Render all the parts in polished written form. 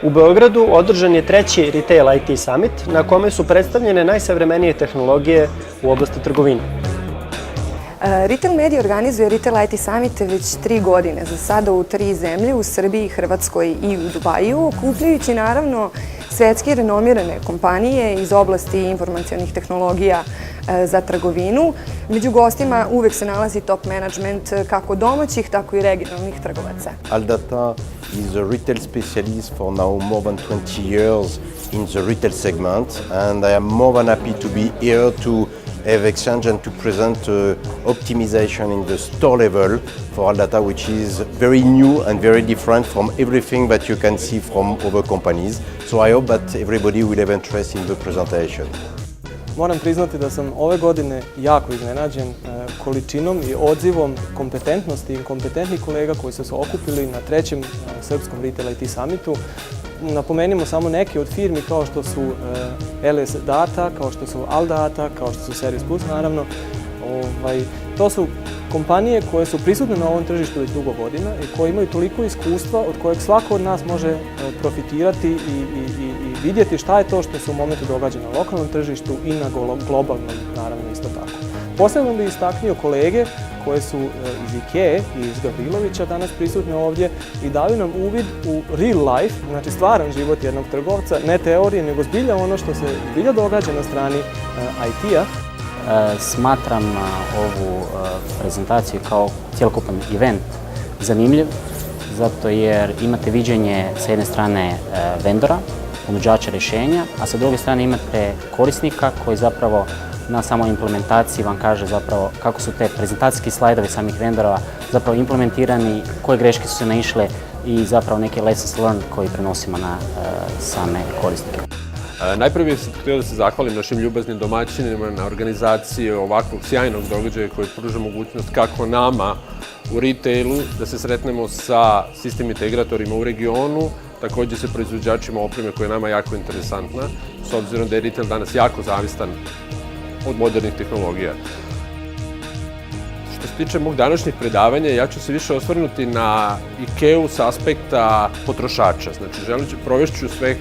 U Beogradu održan je treći Retail IT Summit na kome su predstavljene najsavremenije tehnologije u oblasti trgovine. Retail Media organizuje Retail IT Summit već 3 godine, za sada u 3 zemlje, u Srbiji, Hrvatskoj i u Dubaju, okupljajući naravno svetski renomirane kompanije iz oblasti informacionih tehnologija za trgovinu. Među gostima uvek se nalazi top management kako domaćih, tako i regionalnih trgovaca. Aldata is a retail specialist for now more than 20 years in the retail segment, and I am more than happy to be here to have exchange and to present optimization in the store level for Aldata, which is very new and very different from everything that you can see from other companies. So I hope that everybody will have interest in the presentation. Moram priznati da sam ove godine jako iznenađen količinom i odzivom kompetentnosti i kompetentnih kolega koji su se okupili na trećem Srpskom Retail IT Summitu. Napomenimo samo neke od firmi kao što su LS Data, kao što su Aldata, kao što su Servis Plus naravno. To su kompanije koje su prisutne na ovom tržištu već dugo godina i koje imaju toliko iskustva od kojeg svako od nas može profitirati i vidjeti šta je to što se u momentu događa na lokalnom tržištu i na globalnom, naravno isto tako. Posebno bih istaknio kolege koje su iz IKEA i iz Gavrilovića danas prisutne ovdje i daju nam uvid u real life, znači stvaran život jednog trgovca, ne teorije, nego zbilja ono što se zbilja događa na strani IT-a. Smatram ovu prezentaciju kao cjelokupan event zanimljiv, zato jer imate viđenje sa jedne strane vendora, ponuđača rješenja, a sa druge strane imate korisnika koji zapravo na samoj implementaciji vam kaže zapravo kako su te prezentacijski slajdovi samih vendora zapravo implementirani, koje greške su se naišle i zapravo neke lessons learned koji prenosimo na same korisnike. Najprije bih htio da se zahvalim našim ljubaznim domaćinima na organizaciji ovakvog sjajnog događaja koji pruža mogućnost kako nama u retailu da se sretnemo sa sistem integratorima u regionu, također sa proizvođačima opreme koja je nama jako interesantna, s obzirom da je retail danas jako zavistan od modernih tehnologija. Što se tiče mog današnjeg predavanja, ja ću se više osvrnuti na IKEA sa aspekta potrošača. Znači, provešću sve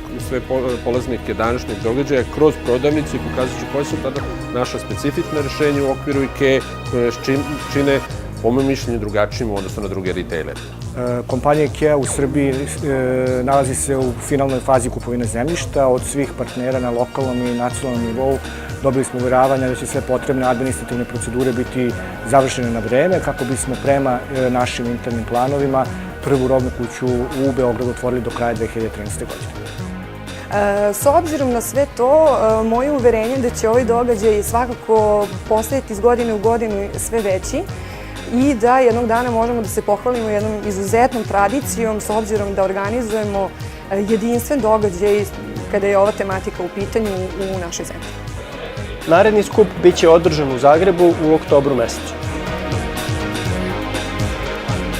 polaznike današnjeg događaja kroz prodavnicu i pokazat ću koje su tada naša specifična rješenja u okviru IKEA koje nas čine, po mojom mišljenju, drugačijim u odnosu na druge retailere. Kompanija IKEA u Srbiji nalazi se u finalnoj fazi kupovine zemljišta. Od svih partnera na lokalnom i nacionalnom nivou dobili smo uvjeravanja da će sve potrebne administrativne procedure biti završene na vreme kako bismo prema našim internim planovima prvu robnu kuću u Beogradu otvorili do kraja 2013. godine. S obzirom na sve to, moje uverenje je da će ovaj događaj svakako postajati iz godine u godinu sve veći i da jednog dana možemo da se pohvalimo jednom izuzetnom tradicijom s obzirom da organizujemo jedinstven događaj kada je ova tematika u pitanju u našoj zemlji. Naredni skup biće održan u Zagrebu u oktobru mesecu.